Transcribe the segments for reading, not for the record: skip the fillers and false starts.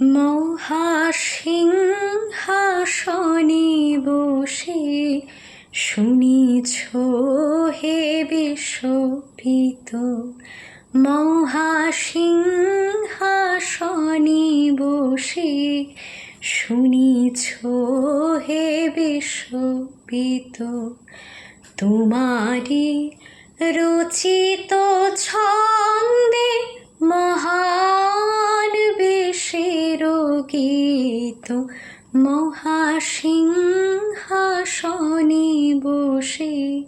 মহাসিংহাসনে বসে শুনিছ হে বিশ্বপিত। মহাসিংহাসনে বসে শুনিছ হে বিশ্বপিত। তোমারি রচিত ছন্দে মহান বেশের গীত। মহাসিংহাসনে বসে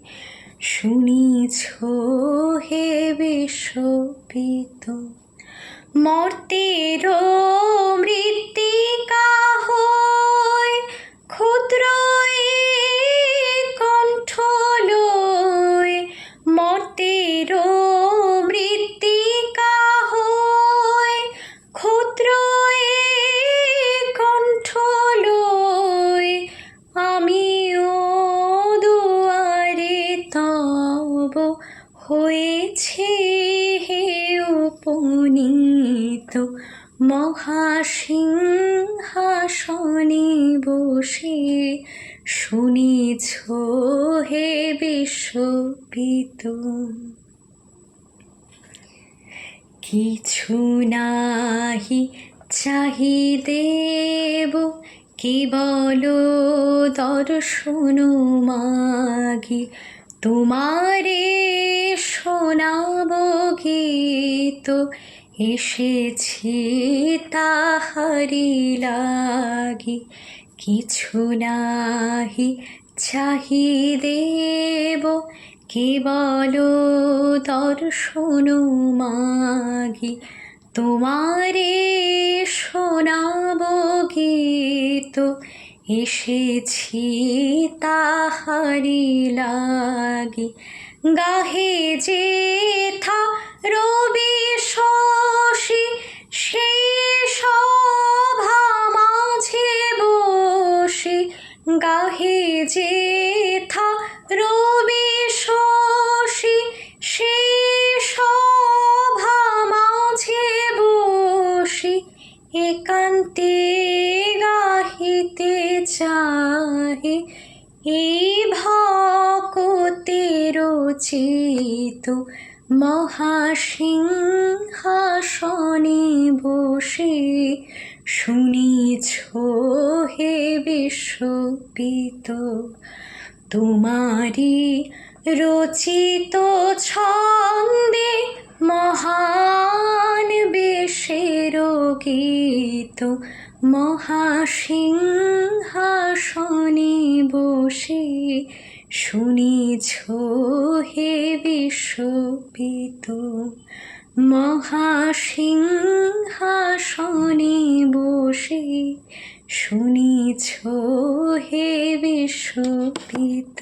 শুনিছ হে বিশ্বপিত। মর্তের মৃত্তিকা হয়ে ক্ষুদ্র এ কণ্ঠ লয়ে, মর্তের মৃত্তিকা হয়ে ক্ষুদ্র এ কণ্ঠ লয়ে, আমিও দুয়ারে তব হয়েছি হে উপনীত। মহাসিংহাসনে বসে শুনিছ হে বিশ্বপিত। কিছু নাহি চাহিদেব কেবল দর্শন মাগি, তোমারে শোনাব গীত এসেছি তাহারি লাগি। কিছু নাহি চাহিদেব কেবল দর্শন মাগি, তোমারে শোনাব গীত এসেছি তাহারি লাগি। গাহে যেথা রবি শশী সেই সভা মাঝে বসে, গাহে যেথা রবি শশী সেই সভা মাঝে বসে, একান্তে গাহিতে চাহে এই ভকতের চিত। মহাসিংহাসনে বসে শুনিছ হে বিশ্বপিত। তোমারি রচিত ছন্দে মহান বেশের গীত। মহাসিংহাসনে বসে শুনিছ হে বিশ্বপিত। মহাসিংহাসনে বসে শুনিছ হে বিশ্বপিত।